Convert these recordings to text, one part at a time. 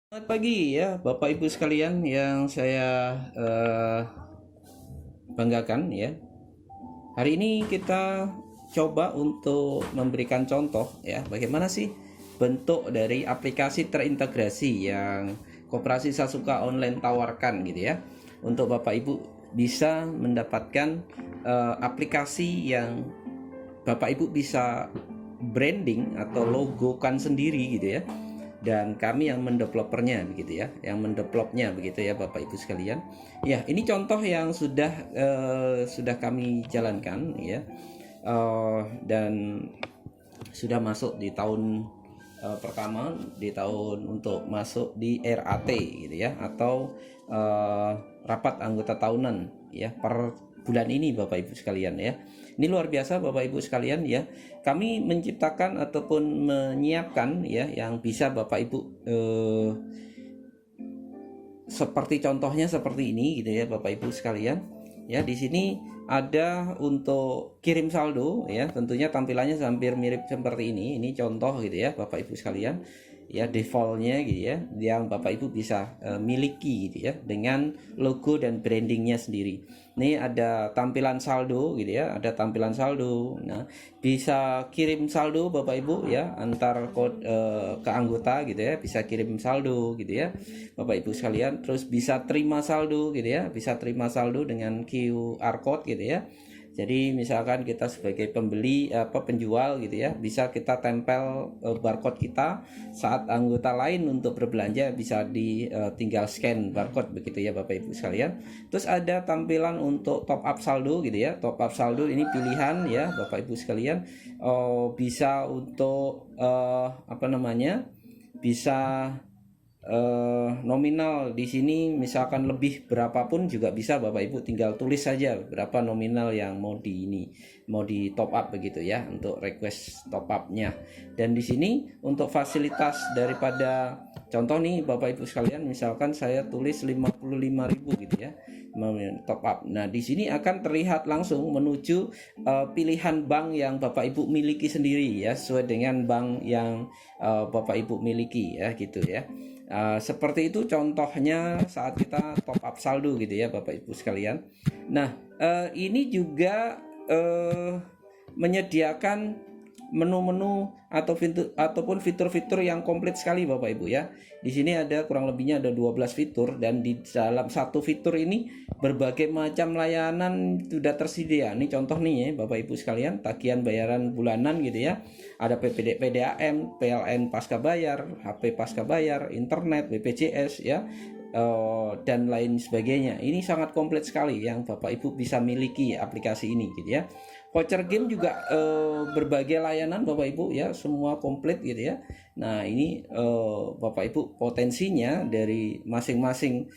Selamat pagi ya Bapak Ibu sekalian yang saya banggakan ya. Hari ini kita coba untuk memberikan contoh ya bagaimana sih bentuk dari aplikasi terintegrasi yang Koperasi Sasuka Online tawarkan gitu ya. Untuk Bapak Ibu bisa mendapatkan aplikasi yang Bapak Ibu bisa branding atau logokan sendiri gitu ya, dan kami yang mendevelopernya begitu ya, yang mendevelopnya begitu ya Bapak Ibu sekalian. Ya, ini contoh yang sudah kami jalankan ya. Dan sudah masuk di tahun pertama, di tahun untuk masuk di RAT gitu ya, atau rapat anggota tahunan ya per bulan ini Bapak Ibu sekalian ya. Ini luar biasa Bapak Ibu sekalian ya. Kami menciptakan ataupun menyiapkan ya yang bisa Bapak Ibu seperti contohnya seperti ini gitu ya Bapak Ibu sekalian. Ya, di sini ada untuk kirim saldo ya, tentunya tampilannya hampir mirip seperti ini. Ini contoh gitu ya Bapak Ibu sekalian. Ya, defaultnya gitu ya, yang Bapak Ibu bisa miliki gitu ya dengan logo dan brandingnya sendiri. Ini ada tampilan saldo gitu ya, ada tampilan saldo. Nah, bisa kirim saldo Bapak Ibu ya antar ke anggota gitu ya, bisa kirim saldo gitu ya Bapak Ibu sekalian. Terus bisa terima saldo gitu ya, bisa terima saldo dengan QR code gitu ya. Jadi misalkan kita sebagai pembeli penjual gitu ya, bisa kita tempel barcode kita. Saat anggota lain untuk berbelanja bisa tinggal scan barcode begitu ya Bapak Ibu sekalian. Terus ada tampilan untuk top up saldo gitu ya. Top up saldo ini pilihan ya Bapak Ibu sekalian. Bisa untuk bisa nominal di sini, misalkan lebih berapapun juga bisa Bapak Ibu tinggal tulis saja berapa nominal yang mau di top up begitu ya, untuk request top upnya. Dan di sini untuk fasilitas daripada contoh nih Bapak Ibu sekalian, misalkan saya tulis 55.000 gitu ya top up. Nah, di sini akan terlihat langsung menuju pilihan bank yang Bapak Ibu miliki sendiri ya, sesuai dengan bank yang Bapak Ibu miliki ya gitu ya. Seperti itu contohnya saat kita top up saldo gitu ya Bapak Ibu sekalian. Nah, ini juga menyediakan menu-menu ataupun fitur-fitur yang komplit sekali Bapak Ibu ya. Di sini ada kurang lebihnya ada 12 fitur, dan di dalam satu fitur ini berbagai macam layanan sudah tersedia. Ini contoh nih ya Bapak Ibu sekalian, tagihan bayaran bulanan gitu ya. Ada PDAM, PLN pasca bayar, HP pasca bayar, internet, BPJS ya, dan lain sebagainya. Ini sangat komplit sekali yang Bapak Ibu bisa miliki aplikasi ini gitu ya. Voucher game juga berbagai layanan Bapak Ibu ya, semua komplit gitu ya. Nah, ini Bapak Ibu potensinya dari masing-masing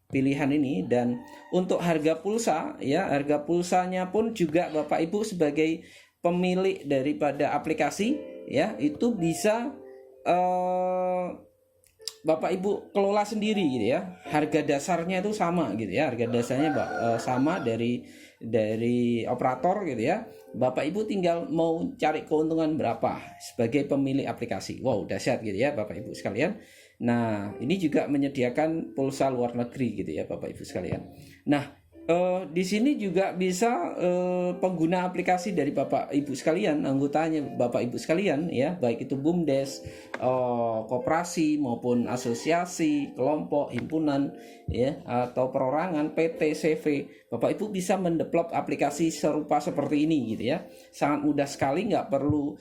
pilihan ini. Dan untuk harga pulsa ya, harga pulsanya pun juga Bapak Ibu sebagai pemilik daripada aplikasi ya, itu bisa Bapak Ibu kelola sendiri gitu ya. Harga dasarnya itu sama gitu ya. Harga dasarnya sama dari operator gitu ya. Bapak Ibu tinggal mau cari keuntungan berapa sebagai pemilik aplikasi. Wow, dahsyat gitu ya Bapak Ibu sekalian. Nah, ini juga menyediakan pulsa luar negeri gitu ya Bapak Ibu sekalian. Nah, di sini juga bisa pengguna aplikasi dari Bapak Ibu sekalian, anggotanya Bapak Ibu sekalian ya, baik itu BUMDes, koperasi maupun asosiasi, kelompok, himpunan ya, atau perorangan, PT, CV. Bapak Ibu bisa mendevelop aplikasi serupa seperti ini gitu ya. Sangat mudah sekali, nggak perlu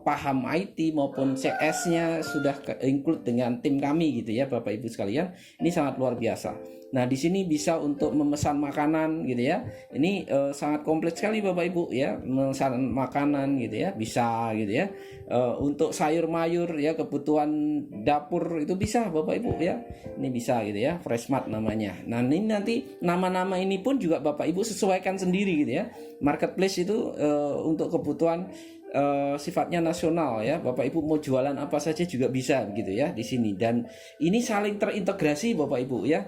paham IT maupun CS-nya, sudah include dengan tim kami gitu ya Bapak Ibu sekalian. Ini sangat luar biasa. Nah, di sini bisa untuk memesan makanan gitu ya. Ini sangat komplit sekali Bapak Ibu ya, memesan makanan gitu ya, bisa gitu ya. Untuk sayur mayur ya, kebutuhan dapur itu bisa Bapak Ibu ya. Ini bisa gitu ya, Freshmart namanya. Nah, ini nanti nama-nama ini pun juga Bapak Ibu sesuaikan sendiri gitu ya. Marketplace itu untuk kebutuhan sifatnya nasional ya. Bapak Ibu mau jualan apa saja juga bisa gitu ya di sini. Dan ini saling terintegrasi Bapak Ibu ya.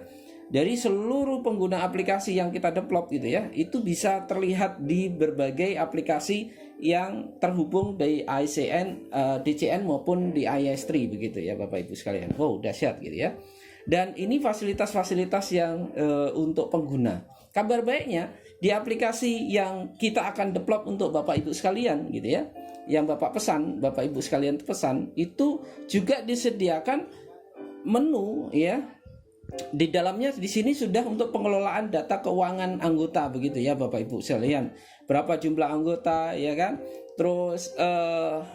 dari seluruh pengguna aplikasi yang kita develop gitu ya, itu bisa terlihat di berbagai aplikasi yang terhubung di ICN, DCN maupun di IS3 begitu ya Bapak Ibu sekalian. Wow, dahsyat gitu ya. Dan ini fasilitas-fasilitas yang untuk pengguna. Kabar baiknya di aplikasi yang kita akan develop untuk Bapak Ibu sekalian gitu ya, yang Bapak pesan, Bapak Ibu sekalian pesan, itu juga disediakan menu ya. Di dalamnya di sini sudah untuk pengelolaan data keuangan anggota begitu ya Bapak Ibu sekalian. Berapa jumlah anggota ya kan? Terus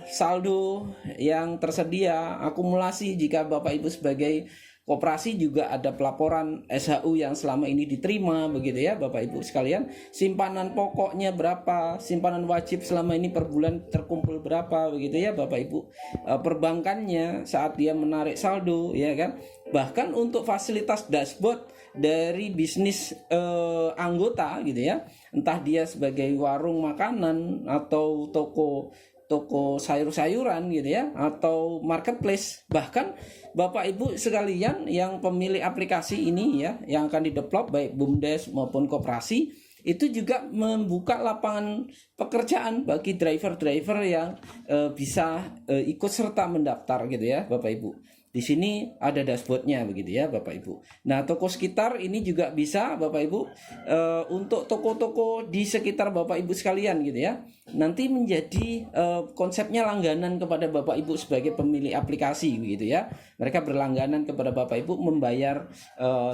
saldo yang tersedia, akumulasi jika Bapak Ibu sebagai koperasi juga ada pelaporan SHU yang selama ini diterima begitu ya Bapak Ibu sekalian. Simpanan pokoknya berapa, simpanan wajib selama ini per bulan terkumpul berapa begitu ya Bapak Ibu. Perbankannya saat dia menarik saldo ya kan. Bahkan untuk fasilitas dashboard dari bisnis anggota gitu ya. Entah dia sebagai warung makanan atau toko sayur-sayuran gitu ya, atau marketplace. Bahkan Bapak Ibu sekalian yang pemilik aplikasi ini ya, yang akan didevelop baik BUMDes maupun koperasi, itu juga membuka lapangan pekerjaan bagi driver-driver yang bisa ikut serta mendaftar gitu ya Bapak Ibu. Di sini ada dashboardnya begitu ya Bapak Ibu. Nah, toko sekitar ini juga bisa Bapak Ibu untuk toko-toko di sekitar Bapak Ibu sekalian gitu ya. Nanti menjadi konsepnya langganan kepada Bapak Ibu sebagai pemilik aplikasi begitu ya. Mereka berlangganan kepada Bapak Ibu, membayar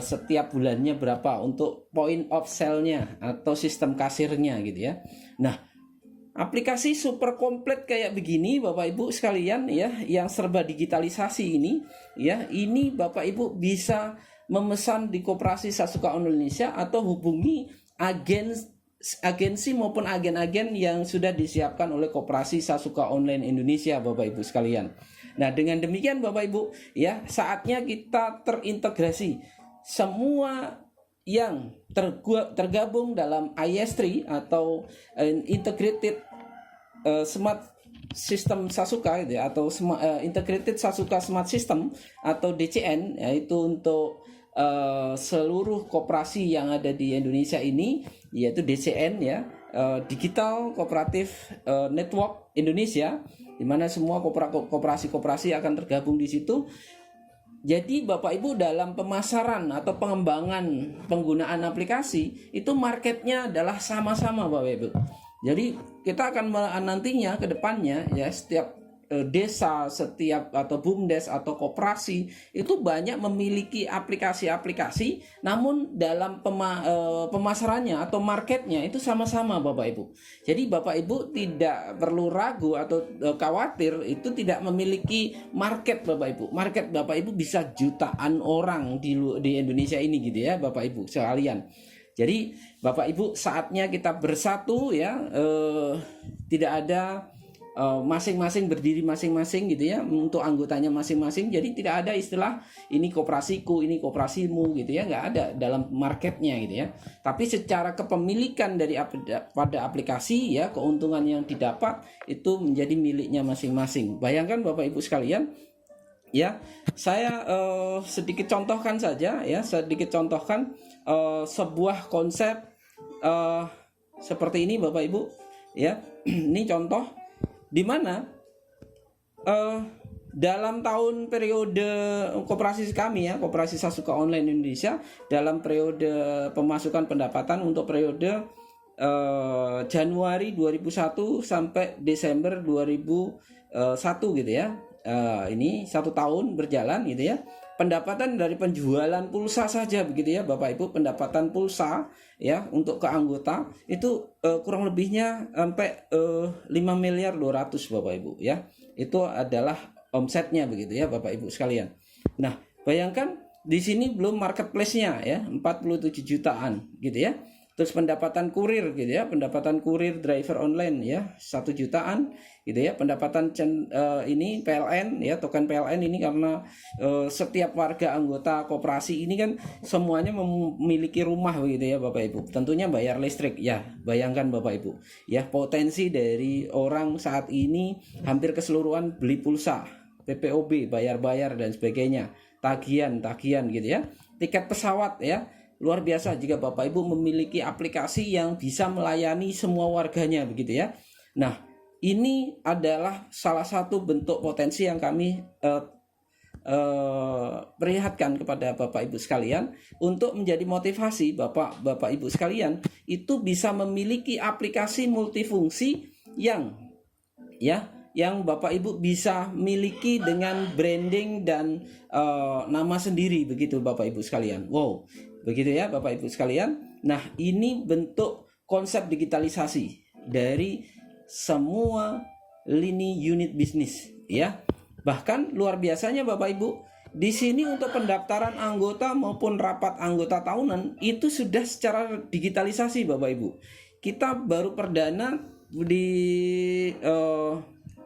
setiap bulannya berapa untuk point of sale-nya atau sistem kasirnya gitu ya. Nah, aplikasi super komplit kayak begini Bapak Ibu sekalian ya, yang serba digitalisasi ini ya, ini Bapak Ibu bisa memesan di Koperasi Sasuka Online Indonesia atau hubungi agensi maupun agen-agen yang sudah disiapkan oleh Koperasi Sasuka Online Indonesia Bapak Ibu sekalian. Nah, dengan demikian Bapak Ibu ya, saatnya kita terintegrasi semua yang tergabung dalam IS3 atau Integrated Smart System Sasuka gitu ya, atau Integrated Sasuka Smart System atau DCN, yaitu untuk seluruh koperasi yang ada di Indonesia ini, yaitu DCN ya, Digital Cooperative Network Indonesia, di mana semua koperasi-koperasi akan tergabung di situ. Jadi Bapak Ibu dalam pemasaran atau pengembangan penggunaan aplikasi itu marketnya adalah sama-sama Bapak Ibu. Jadi kita akan nantinya ke depannya ya, setiap desa, setiap atau BUMDes atau koperasi itu banyak memiliki aplikasi-aplikasi, namun dalam pemasarannya atau marketnya itu sama-sama Bapak Ibu. Jadi Bapak Ibu tidak perlu ragu atau khawatir itu tidak memiliki market Bapak Ibu. Market Bapak Ibu bisa jutaan orang di Indonesia ini gitu ya Bapak Ibu sekalian. Jadi Bapak Ibu saatnya kita bersatu ya, tidak ada masing-masing berdiri masing-masing gitu ya, untuk anggotanya masing-masing. Jadi tidak ada istilah ini koperasiku, ini koperasimu gitu ya, nggak ada dalam marketnya gitu ya. Tapi secara kepemilikan pada aplikasi ya, keuntungan yang didapat itu menjadi miliknya masing-masing. Bayangkan Bapak Ibu sekalian ya, saya sedikit contohkan saja ya, sebuah konsep seperti ini Bapak Ibu ya. Ini contoh di mana dalam tahun periode koperasi kami ya, Koperasi Sasuka Online Indonesia, dalam periode pemasukan pendapatan untuk periode Januari 2001 sampai Desember 2001 gitu ya. Ini 1 tahun berjalan gitu ya. Pendapatan dari penjualan pulsa saja begitu ya Bapak Ibu, pendapatan pulsa ya untuk ke anggota itu kurang lebihnya sampai 5 miliar 200 Bapak Ibu ya. Itu adalah omsetnya begitu ya Bapak Ibu sekalian. Nah, bayangkan di sini belum marketplace-nya ya, 47 jutaan gitu ya. Terus pendapatan kurir gitu ya, pendapatan kurir driver online ya 1 jutaan gitu ya. Pendapatan ini PLN ya, token PLN ini karena setiap warga anggota koperasi ini kan semuanya memiliki rumah begitu ya Bapak Ibu. Tentunya bayar listrik ya. Bayangkan Bapak Ibu ya, potensi dari orang saat ini hampir keseluruhan beli pulsa PPOB, bayar-bayar dan sebagainya, tagihan gitu ya, tiket pesawat ya. Luar biasa jika Bapak Ibu memiliki aplikasi yang bisa melayani semua warganya begitu ya. Nah, ini adalah salah satu bentuk potensi yang kami perlihatkan kepada Bapak Ibu sekalian untuk menjadi motivasi Bapak Ibu sekalian itu bisa memiliki aplikasi multifungsi yang Bapak Ibu bisa miliki dengan branding dan nama sendiri begitu Bapak Ibu sekalian. Wow, begitu ya Bapak Ibu sekalian. Nah, ini bentuk konsep digitalisasi dari semua lini unit bisnis ya. Bahkan luar biasanya Bapak Ibu, di sini untuk pendaftaran anggota maupun rapat anggota tahunan itu sudah secara digitalisasi Bapak Ibu. Kita baru perdana di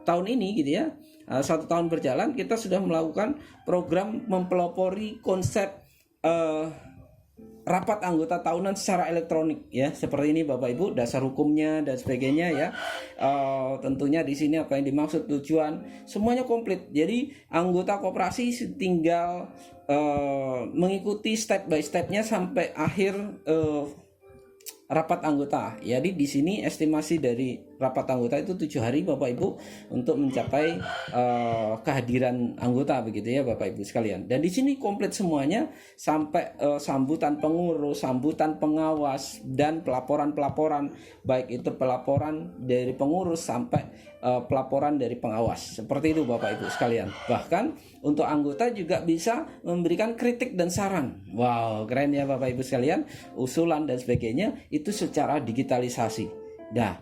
tahun ini gitu ya, 1 tahun berjalan kita sudah melakukan program mempelopori konsep rapat anggota tahunan secara elektronik ya, seperti ini Bapak Ibu, dasar hukumnya dan sebagainya ya. Tentunya di sini apa yang dimaksud, tujuan, semuanya komplit. Jadi anggota koperasi tinggal mengikuti step by stepnya sampai akhir rapat anggota. Jadi di sini estimasi dari rapat anggota itu 7 hari Bapak Ibu untuk mencapai kehadiran anggota begitu ya Bapak Ibu sekalian. Dan di sini komplit semuanya sampai sambutan pengurus, sambutan pengawas dan pelaporan baik itu pelaporan dari pengurus sampai pelaporan dari pengawas. Seperti itu Bapak Ibu sekalian. Bahkan untuk anggota juga bisa memberikan kritik dan saran. Wow, keren ya Bapak Ibu sekalian. Usulan dan sebagainya itu secara digitalisasi. Nah,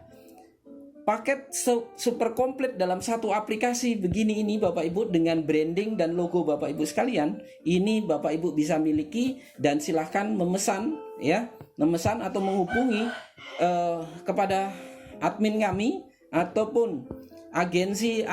paket super komplit dalam satu aplikasi begini ini Bapak Ibu dengan branding dan logo Bapak Ibu sekalian, ini Bapak Ibu bisa miliki dan silahkan memesan ya, atau menghubungi kepada admin kami ataupun agensi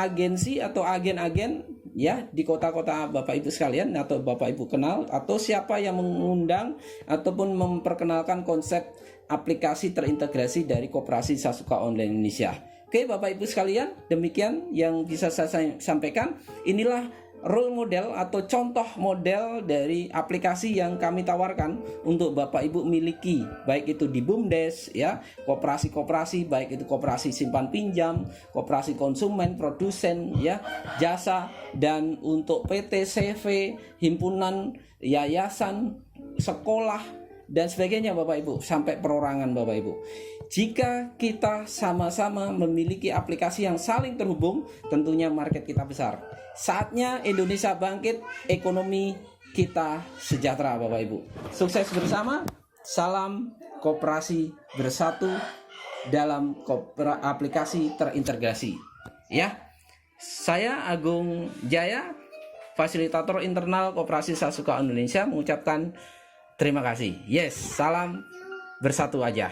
atau agen-agen ya di kota-kota Bapak Ibu sekalian, atau Bapak Ibu kenal, atau siapa yang mengundang ataupun memperkenalkan konsep aplikasi terintegrasi dari Koperasi Sasuka Online Indonesia. Oke Bapak Ibu sekalian, demikian yang bisa saya sampaikan. Inilah role model atau contoh model dari aplikasi yang kami tawarkan untuk Bapak Ibu miliki, baik itu di BUMDes ya, koperasi-koperasi, baik itu koperasi simpan pinjam, koperasi konsumen, produsen ya, jasa, dan untuk PT, CV, himpunan, yayasan, sekolah dan sebagainya Bapak Ibu, sampai perorangan Bapak Ibu. Jika kita sama-sama memiliki aplikasi yang saling terhubung, tentunya market kita besar. Saatnya Indonesia bangkit, ekonomi kita sejahtera Bapak Ibu. Sukses bersama, salam koperasi bersatu dalam aplikasi terintegrasi. Ya, saya Agung Jaya, fasilitator internal Koperasi Sasuka Indonesia, mengucapkan terima kasih. Yes, salam bersatu aja.